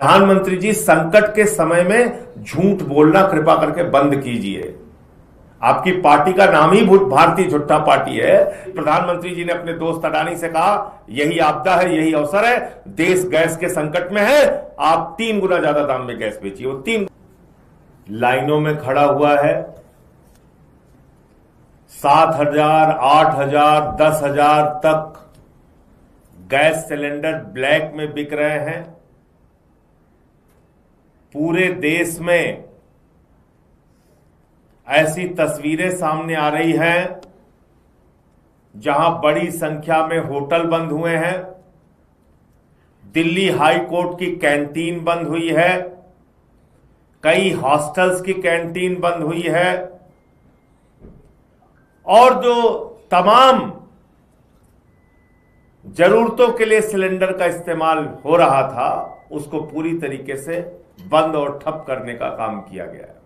प्रधानमंत्री जी, संकट के समय में झूठ बोलना कृपा करके बंद कीजिए। आपकी पार्टी का नाम ही भारतीय झूठा पार्टी है। प्रधानमंत्री जी ने अपने दोस्त अडानी से कहा, यही आपदा है, यही अवसर है, देश गैस के संकट में है, आप 3 गुना ज्यादा दाम में गैस बेचिए। वो 3 लाइनों में खड़ा हुआ है। 7,000, 8,000, 10,000 तक गैस सिलेंडर ब्लैक में बिक रहे हैं। पूरे देश में ऐसी तस्वीरें सामने आ रही हैं जहां बड़ी संख्या में होटल बंद हुए हैं। दिल्ली हाई कोर्ट की कैंटीन बंद हुई है, कई हॉस्टल्स की कैंटीन बंद हुई है, और जो तमाम जरूरतों के लिए सिलेंडर का इस्तेमाल हो रहा था उसको पूरी तरीके से बंद और ठप करने का काम किया गया है।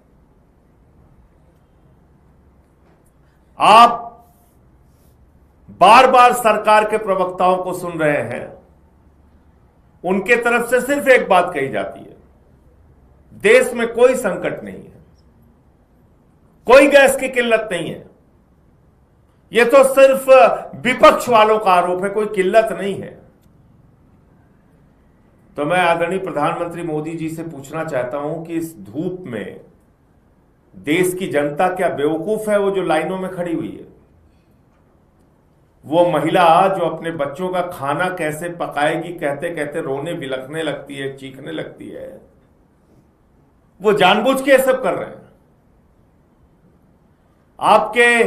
आप बार बार सरकार के प्रवक्ताओं को सुन रहे हैं, उनके तरफ से सिर्फ एक बात कही जाती है, देश में कोई संकट नहीं है, कोई गैस की किल्लत नहीं है। यह तो सिर्फ विपक्ष वालों का आरोप है, कोई किल्लत नहीं है। तो मैं आदरणीय प्रधानमंत्री मोदी जी से पूछना चाहता हूं कि इस धूप में देश की जनता क्या बेवकूफ है वो जो लाइनों में खड़ी हुई है? वो महिला जो अपने बच्चों का खाना कैसे पकाएगी कहते कहते रोने बिलखने लगती है, चीखने लगती है, वो जानबूझ के सब कर रहे हैं। आपके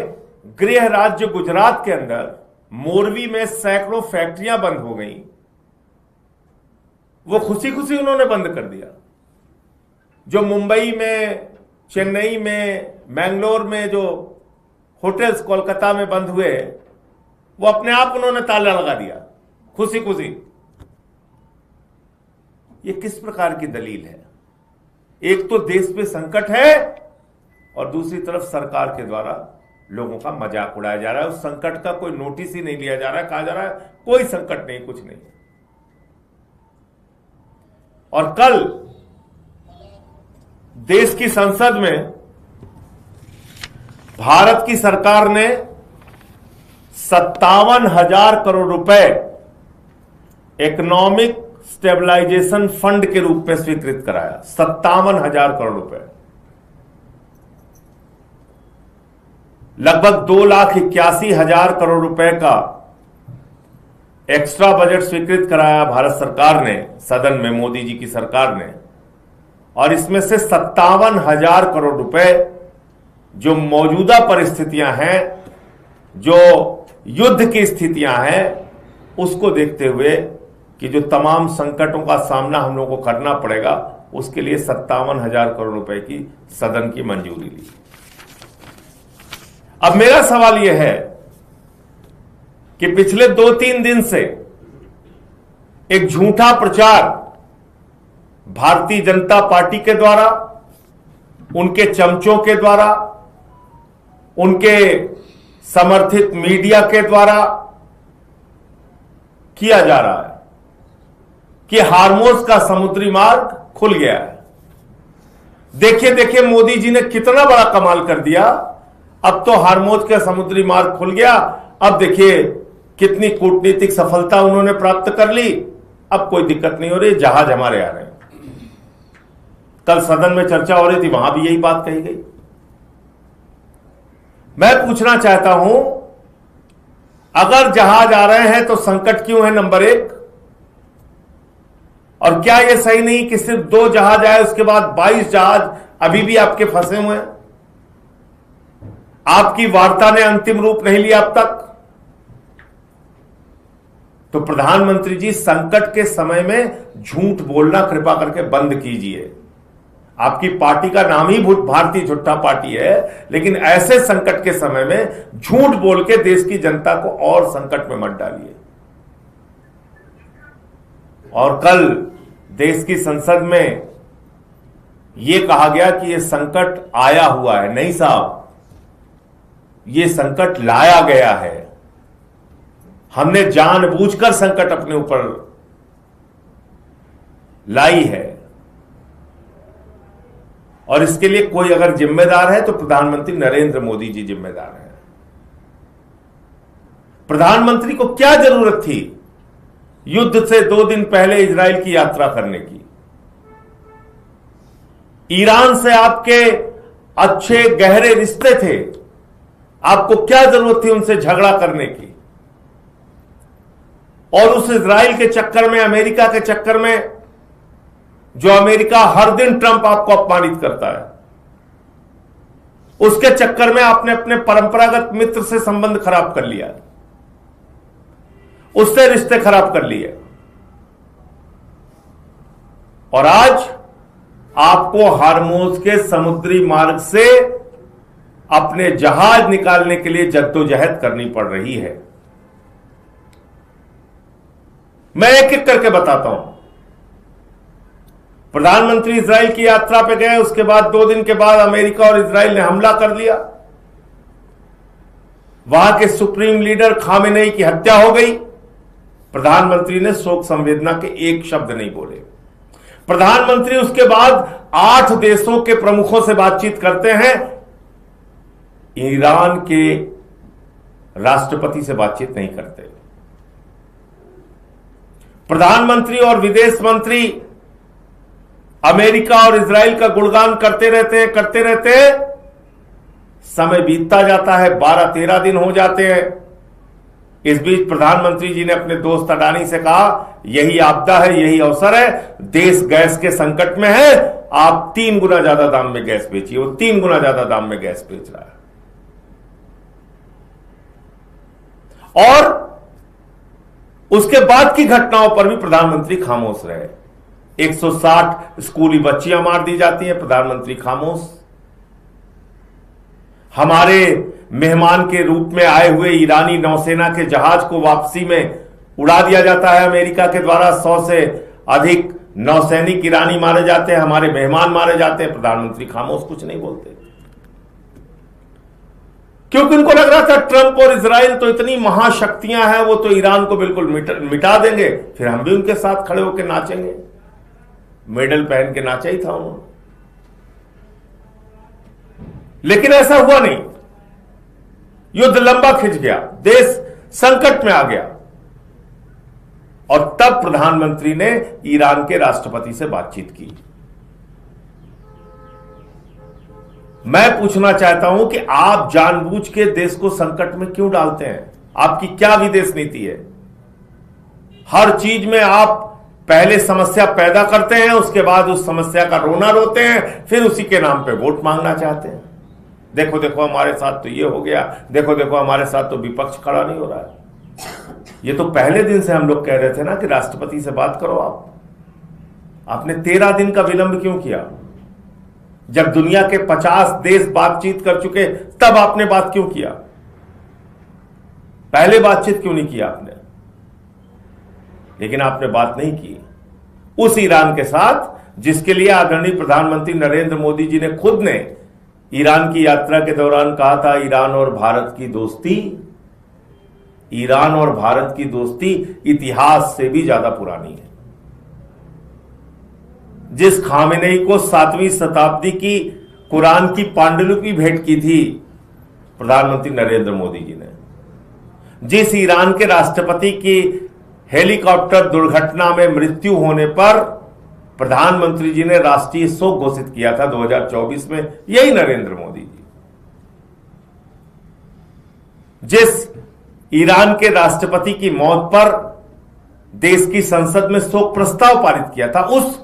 गृह राज्य गुजरात के अंदर मोरवी में सैकड़ों फैक्ट्रियां बंद हो गई, वो खुशी खुशी उन्होंने बंद कर दिया। जो मुंबई में, चेन्नई में, मैंगलोर में जो होटल्स कोलकाता में बंद हुए, वो अपने आप उन्होंने ताला लगा दिया खुशी खुशी। ये किस प्रकार की दलील है? एक तो देश में संकट है और दूसरी तरफ सरकार के द्वारा लोगों का मजाक उड़ाया जा रहा है। उस संकट का कोई नोटिस ही नहीं लिया जा रहा है। कहा जा रहा है कोई संकट नहीं, कुछ नहीं। और कल देश की संसद में भारत की सरकार ने 57,000 करोड़ रुपए इकोनॉमिक स्टेबलाइजेशन फंड के रूप में स्वीकृत कराया। 57,000 करोड़ रुपए, लगभग 2,81,000 करोड़ रुपए का एक्स्ट्रा बजट स्वीकृत कराया भारत सरकार ने सदन में, मोदी जी की सरकार ने। और इसमें से 57,000 करोड़ रुपए जो मौजूदा परिस्थितियां हैं, जो युद्ध की स्थितियां हैं, उसको देखते हुए कि जो तमाम संकटों का सामना हम लोगों को करना पड़ेगा, उसके लिए 57,000 करोड़ रुपए की सदन की मंजूरी ली। अब मेरा सवाल यह है कि पिछले 2-3 दिन से एक झूठा प्रचार भारतीय जनता पार्टी के द्वारा, उनके चमचों के द्वारा, उनके समर्थित मीडिया के द्वारा किया जा रहा है कि हार्मोज का समुद्री मार्ग खुल गया है। देखिए देखिए मोदी जी ने कितना बड़ा कमाल कर दिया। अब तो हार्मोज का समुद्री मार्ग खुल गया। अब देखिए कितनी कूटनीतिक सफलता उन्होंने प्राप्त कर ली। अब कोई दिक्कत नहीं हो रही, जहाज हमारे आ रहे हैं। कल सदन में चर्चा हो रही थी, वहां भी यही बात कही गई। मैं पूछना चाहता हूं, अगर जहाज आ रहे हैं तो संकट क्यों है? नंबर 1। और क्या यह सही नहीं कि सिर्फ 2 जहाज आए, उसके बाद 22 जहाज अभी भी आपके फंसे हुए हैं? आपकी वार्ता ने अंतिम रूप नहीं लिया अब तक। तो प्रधानमंत्री जी, संकट के समय में झूठ बोलना कृपा करके बंद कीजिए। आपकी पार्टी का नाम ही भारतीय झूठा पार्टी है, लेकिन ऐसे संकट के समय में झूठ बोल के देश की जनता को और संकट में मत डालिए। और कल देश की संसद में यह कहा गया कि यह संकट आया हुआ है। नहीं साहब, यह संकट लाया गया है। हमने जानबूझकर संकट अपने ऊपर लाई है। और इसके लिए कोई अगर जिम्मेदार है तो प्रधानमंत्री नरेंद्र मोदी जी जिम्मेदार हैं। प्रधानमंत्री को क्या जरूरत थी युद्ध से 2 दिन पहले इजराइल की यात्रा करने की? ईरान से आपके अच्छे गहरे रिश्ते थे, आपको क्या जरूरत थी उनसे झगड़ा करने की? और उस इजराइल के चक्कर में, अमेरिका के चक्कर में, जो अमेरिका हर दिन ट्रंप आपको अपमानित करता है, उसके चक्कर में आपने अपने परंपरागत मित्र से संबंध खराब कर लिया, उससे रिश्ते खराब कर लिए, और आज आपको हार्मोज के समुद्री मार्ग से अपने जहाज निकालने के लिए जद्दोजहद करनी पड़ रही है। मैं एक एक करके बताता हूं। प्रधानमंत्री इजराइल की यात्रा पे गए, उसके बाद 2 दिन के बाद अमेरिका और इजराइल ने हमला कर लिया, वहां के सुप्रीम लीडर खामेनेई की हत्या हो गई। प्रधानमंत्री ने शोक संवेदना के एक शब्द नहीं बोले। प्रधानमंत्री उसके बाद 8 देशों के प्रमुखों से बातचीत करते हैं, ईरान के राष्ट्रपति से बातचीत नहीं करते। प्रधानमंत्री और विदेश मंत्री अमेरिका और इजराइल का गुणगान करते रहते हैं। समय बीतता जाता है, 12-13 दिन हो जाते हैं। इस बीच प्रधानमंत्री जी ने अपने दोस्त अडानी से कहा, यही आपदा है, यही अवसर है, देश गैस के संकट में है, आप 3 गुना ज्यादा दाम में गैस बेचिए। वो 3 गुना ज्यादा दाम में गैस बेच रहा है। और उसके बाद की घटनाओं पर भी प्रधानमंत्री खामोश रहे। 160 स्कूली बच्चियां मार दी जाती हैं, प्रधानमंत्री खामोश। हमारे मेहमान के रूप में आए हुए ईरानी नौसेना के जहाज को वापसी में उड़ा दिया जाता है अमेरिका के द्वारा। 100 से अधिक नौसैनिक ईरानी मारे जाते हैं, हमारे मेहमान मारे जाते हैं, प्रधानमंत्री खामोश, कुछ नहीं बोलते। क्योंकि उनको लग रहा था ट्रंप और इजराइल तो इतनी महाशक्तियां हैं, वो तो ईरान को बिल्कुल मिटा देंगे, फिर हम भी उनके साथ खड़े होकर नाचेंगे। मेडल पहन के नाचा ही था उन्होंने, लेकिन ऐसा हुआ नहीं। युद्ध लंबा खिंच गया, देश संकट में आ गया, और तब प्रधानमंत्री ने ईरान के राष्ट्रपति से बातचीत की। मैं पूछना चाहता हूं कि आप जानबूझ के देश को संकट में क्यों डालते हैं? आपकी क्या विदेश नीति है? हर चीज में आप पहले समस्या पैदा करते हैं, उसके बाद उस समस्या का रोना रोते हैं, फिर उसी के नाम पे वोट मांगना चाहते हैं। देखो देखो हमारे साथ तो ये हो गया, देखो देखो हमारे साथ तो विपक्ष खड़ा नहीं हो रहा है। ये तो पहले दिन से हम लोग कह रहे थे ना कि राष्ट्रपति से बात करो। आपने 13 दिन का विलंब क्यों किया? जब दुनिया के 50 देश बातचीत कर चुके, तब आपने बात क्यों किया? पहले बातचीत क्यों नहीं किया आपने? लेकिन आपने बात नहीं की उस ईरान के साथ जिसके लिए आदरणीय प्रधानमंत्री नरेंद्र मोदी जी ने खुद ने ईरान की यात्रा के दौरान कहा था, ईरान और भारत की दोस्ती इतिहास से भी ज्यादा पुरानी है। जिस खामेनेई को 7वीं शताब्दी की कुरान की पांडुलिपि भेंट की थी प्रधानमंत्री नरेंद्र मोदी जी ने, जिस ईरान के राष्ट्रपति की हेलीकॉप्टर दुर्घटना में मृत्यु होने पर प्रधानमंत्री जी ने राष्ट्रीय शोक घोषित किया था 2024 में, यही नरेंद्र मोदी जी। जिस ईरान के राष्ट्रपति की मौत पर देश की संसद में शोक प्रस्ताव पारित किया था, उस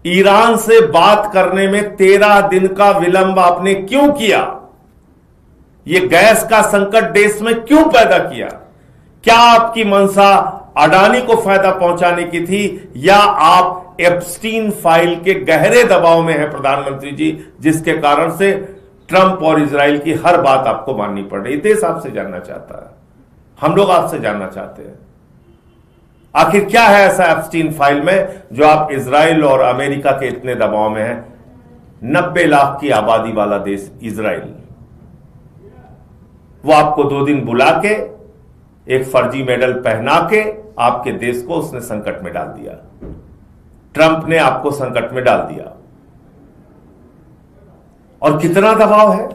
ईरान से बात करने में 13 दिन का विलंब आपने क्यों किया? यह गैस का संकट देश में क्यों पैदा किया? क्या आपकी मंशा अडानी को फायदा पहुंचाने की थी, या आप एप्स्टीन फाइल के गहरे दबाव में हैं प्रधानमंत्री जी, जिसके कारण से ट्रंप और इजराइल की हर बात आपको माननी पड़ रही? देश आपसे जानना चाहता है, हम लोग आपसे जानना चाहते हैं, आखिर क्या है ऐसा एप्स्टीन फाइल में जो आप इजराइल और अमेरिका के इतने दबाव में हैं? 90 लाख की आबादी वाला देश इजराइल, वो आपको 2 दिन बुला के एक फर्जी मेडल पहना के आपके देश को उसने संकट में डाल दिया। ट्रंप ने आपको संकट में डाल दिया। और कितना दबाव है,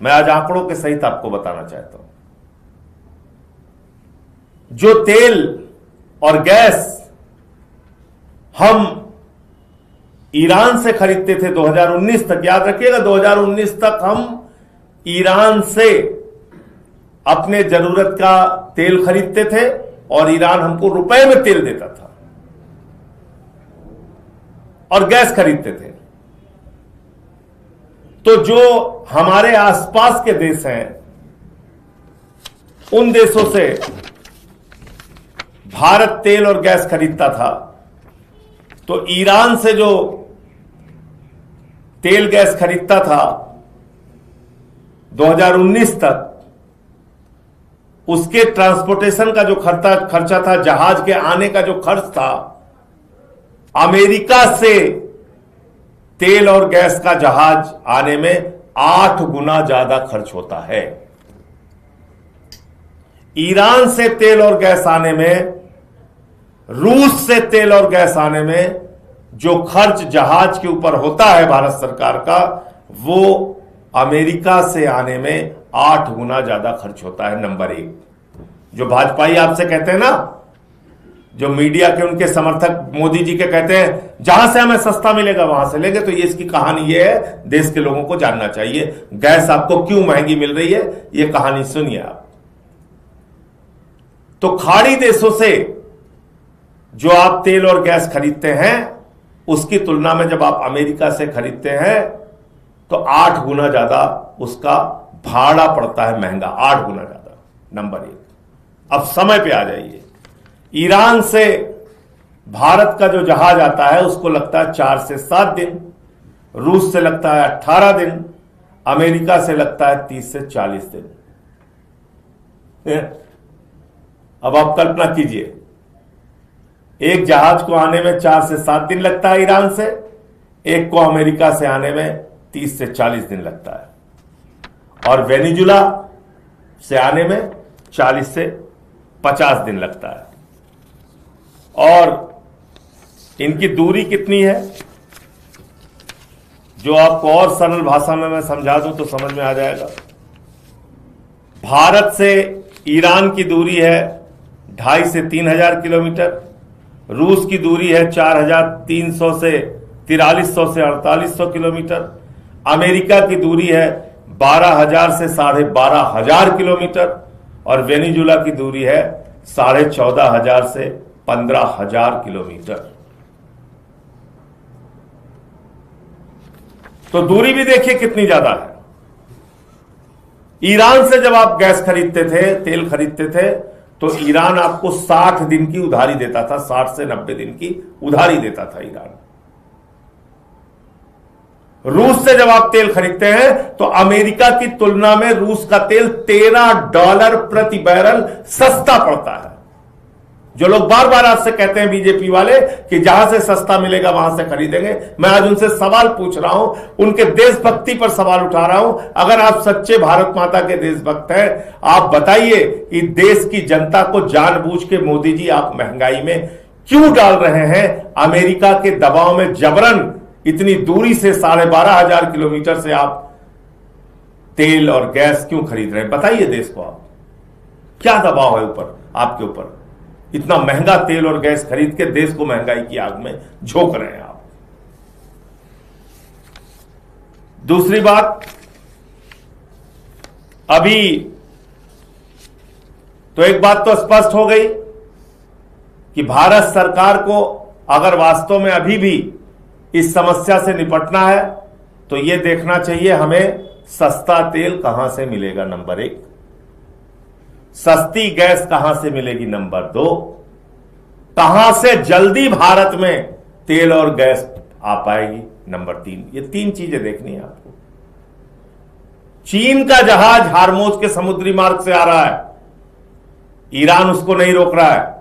मैं आज आंकड़ों के सहित आपको बताना चाहता हूं। जो तेल और गैस हम ईरान से खरीदते थे 2019 तक, याद रखिएगा 2019 तक हम ईरान से अपने जरूरत का तेल खरीदते थे और ईरान हमको रुपए में तेल देता था और गैस खरीदते थे। तो जो हमारे आसपास के देश हैं, उन देशों से भारत तेल और गैस खरीदता था, तो ईरान से जो तेल गैस खरीदता था 2019 तक, उसके ट्रांसपोर्टेशन का जो खर्चा था, जहाज के आने का जो खर्च था, अमेरिका से तेल और गैस का जहाज आने में 8 गुना ज्यादा खर्च होता है। ईरान से तेल और गैस आने में, रूस से तेल और गैस आने में जो खर्च जहाज के ऊपर होता है भारत सरकार का, वो अमेरिका से आने में 8 गुना ज्यादा खर्च होता है। नंबर 1, जो भाजपाई आपसे कहते हैं ना, जो मीडिया के उनके समर्थक मोदी जी के कहते हैं जहां से हमें सस्ता मिलेगा वहां से लेंगे, तो ये इसकी कहानी ये है, देश के लोगों को जानना चाहिए गैस आपको क्यों महंगी मिल रही है, ये कहानी सुनिए आप। तो खाड़ी देशों से जो आप तेल और गैस खरीदते हैं, उसकी तुलना में जब आप अमेरिका से खरीदते हैं तो 8 गुना ज्यादा उसका भाड़ा पड़ता है, महंगा 8 गुना ज्यादा। नंबर 1। अब समय पे आ जाइए। ईरान से भारत का जो जहाज आता है उसको लगता है 4 से 7 दिन, रूस से लगता है 18 दिन, अमेरिका से लगता है 30 से 40 दिन। अब आप कल्पना कीजिए, एक जहाज को आने में 4 से 7 दिन लगता है ईरान से, एक को अमेरिका से आने में 30 से 40 दिन लगता है, और वेनेजुला से आने में 40 से 50 दिन लगता है। और इनकी दूरी कितनी है, जो आपको और सरल भाषा में मैं समझा दूं तो समझ में आ जाएगा। भारत से ईरान की दूरी है 2,500 से 3,000 किलोमीटर, रूस की दूरी है 4,300 से 4,300 से 4,800 किलोमीटर, अमेरिका की दूरी है 12,000 से 12,500 किलोमीटर, और वेनेजुला की दूरी है 14,500 से 15,000 किलोमीटर। तो दूरी भी देखिए कितनी ज्यादा है। ईरान से जब आप गैस खरीदते थे, तेल खरीदते थे, तो ईरान आपको 60 दिन की उधारी देता था, 60 से 90 दिन की उधारी देता था ईरान। रूस से जब आप तेल खरीदते हैं तो अमेरिका की तुलना में रूस का तेल $13 प्रति बैरल सस्ता पड़ता है। जो लोग बार बार आपसे कहते हैं बीजेपी वाले कि जहां से सस्ता मिलेगा वहां से खरीदेंगे, मैं आज उनसे सवाल पूछ रहा हूं, उनके देशभक्ति पर सवाल उठा रहा हूं। अगर आप सच्चे भारत माता के देशभक्त हैं, आप बताइए कि देश की जनता को जानबूझ के मोदी जी आप महंगाई में क्यों डाल रहे हैं? अमेरिका के दबाव में जबरन इतनी दूरी से 12,500 किलोमीटर से आप तेल और गैस क्यों खरीद रहे हैं? बताइए देश को आप, क्या दबाव है ऊपर आपके ऊपर? इतना महंगा तेल और गैस खरीद के देश को महंगाई की आग में झोंक रहे हैं आप। दूसरी बात, अभी तो एक बात तो स्पष्ट हो गई कि भारत सरकार को अगर वास्तव में अभी भी इस समस्या से निपटना है तो यह देखना चाहिए हमें सस्ता तेल कहां से मिलेगा, नंबर 1। सस्ती गैस कहां से मिलेगी, नंबर 2। कहां से जल्दी भारत में तेल और गैस आ पाएगी, नंबर 3। ये 3 चीजें देखनी है आपको। चीन का जहाज हार्मोज के समुद्री मार्ग से आ रहा है, ईरान उसको नहीं रोक रहा है।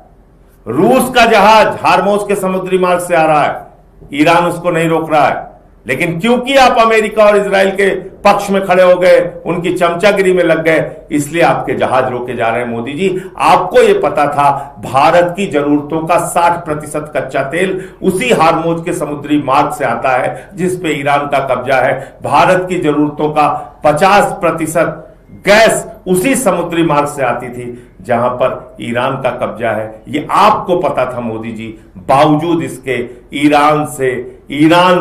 रूस का जहाज हार्मोज के समुद्री मार्ग से आ रहा है, ईरान उसको नहीं रोक रहा है। लेकिन क्योंकि आप अमेरिका और इजराइल के पक्ष में खड़े हो गए, उनकी चमचागिरी में लग गए, इसलिए आपके जहाज रोके जा रहे हैं। मोदी जी, आपको यह पता था भारत की जरूरतों का 60% कच्चा तेल उसी हार्मोज के समुद्री मार्ग से आता है जिस पे ईरान का कब्जा है। भारत की जरूरतों का 50% गैस उसी समुद्री मार्ग से आती थी जहां पर ईरान का कब्जा है। ये आपको पता था मोदी जी, बावजूद इसके ईरान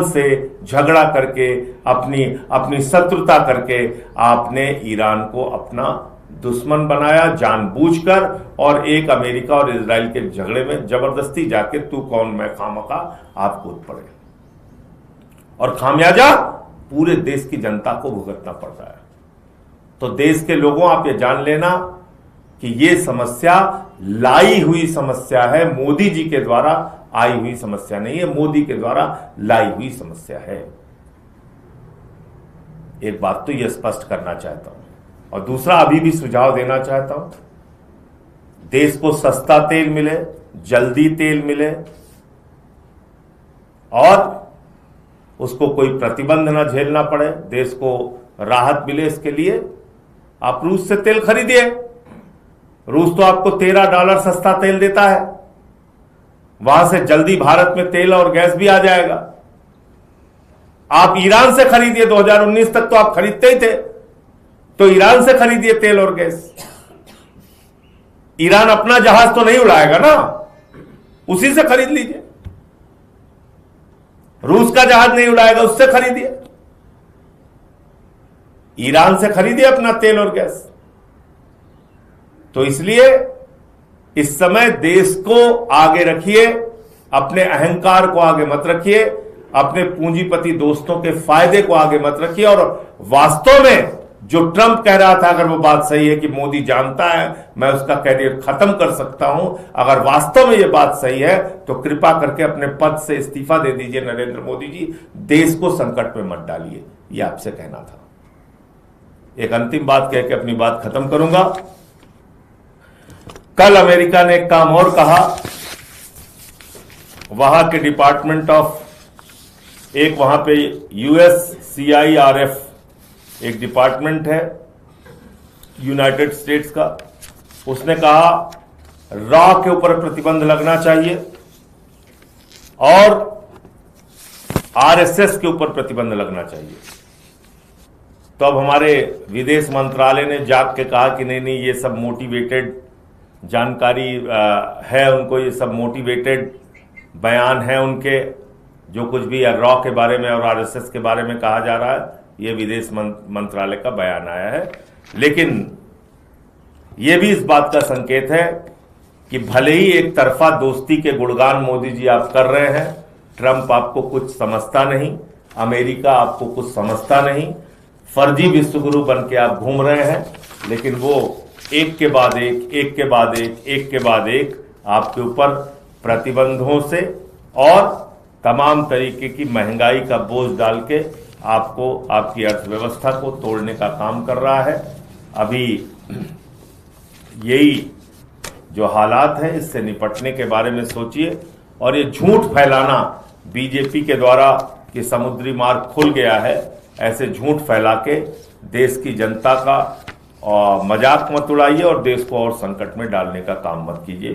से झगड़ा करके, अपनी शत्रुता करके आपने ईरान को अपना दुश्मन बनाया जानबूझकर, और एक अमेरिका और इजराइल के झगड़े में जबरदस्ती जाके तू कौन मैं खामखा आप कूद पड़े, और खामियाजा पूरे देश की जनता को भुगतना पड़ रहा है। तो देश के लोगों, आप ये जान लेना कि ये समस्या लाई हुई समस्या है, मोदी जी के द्वारा आई हुई समस्या नहीं है, मोदी के द्वारा लाई हुई समस्या है। एक बात तो यह स्पष्ट करना चाहता हूं, और दूसरा अभी भी सुझाव देना चाहता हूं, देश को सस्ता तेल मिले, जल्दी तेल मिले, और उसको कोई प्रतिबंध ना झेलना पड़े, देश को राहत मिले, इसके लिए आप रूस से तेल खरीदिए। रूस तो आपको $13 सस्ता तेल देता है, वहां से जल्दी भारत में तेल और गैस भी आ जाएगा। आप ईरान से खरीदिए, 2019 तक तो आप खरीदते ही थे, तो ईरान से खरीदिए तेल और गैस। ईरान अपना जहाज तो नहीं उड़ाएगा ना, उसी से खरीद लीजिए। रूस का जहाज नहीं उड़ाएगा, उससे खरीदिए। ईरान से खरीदिए अपना तेल और गैस। तो इसलिए इस समय देश को आगे रखिए, अपने अहंकार को आगे मत रखिए, अपने पूंजीपति दोस्तों के फायदे को आगे मत रखिए। और वास्तव में जो ट्रंप कह रहा था, अगर वो बात सही है कि मोदी जानता है मैं उसका कैरियर खत्म कर सकता हूं, अगर वास्तव में ये बात सही है तो कृपा करके अपने पद से इस्तीफा दे दीजिए नरेंद्र मोदी जी, देश को संकट में मत डालिए। ये आपसे कहना था। एक अंतिम बात कह के अपनी बात खत्म करूंगा। कल अमेरिका ने एक काम और कहा, वहां के डिपार्टमेंट ऑफ, एक वहां पे USCIRF एक डिपार्टमेंट है यूनाइटेड स्टेट्स का, उसने कहा रॉ के ऊपर प्रतिबंध लगना चाहिए और RSS के ऊपर प्रतिबंध लगना चाहिए। तो अब हमारे विदेश मंत्रालय ने जाग के कहा कि नहीं नहीं, ये सब मोटिवेटेड जानकारी है, उनको ये सब मोटिवेटेड बयान है उनके, जो कुछ भी रॉ के बारे में और RSS के बारे में कहा जा रहा है, ये विदेश मंत्रालय का बयान आया है। लेकिन ये भी इस बात का संकेत है कि भले ही एक तरफा दोस्ती के गुणगान मोदी जी आप कर रहे हैं, ट्रंप आपको कुछ समझता नहीं, अमेरिका आपको कुछ समझता नहीं, फर्जी विश्वगुरु बन के आप घूम रहे हैं, लेकिन वो एक के बाद एक आपके ऊपर प्रतिबंधों से और तमाम तरीके की महंगाई का बोझ डाल के आपको, आपकी अर्थव्यवस्था को तोड़ने का काम कर रहा है। अभी यही जो हालात है, इससे निपटने के बारे में सोचिए। और ये झूठ फैलाना बीजेपी के द्वारा कि समुद्री मार्ग खुल गया है, ऐसे झूठ फैला के देश की जनता का मजाक मत उड़ाइए और देश को और संकट में डालने का काम मत कीजिए।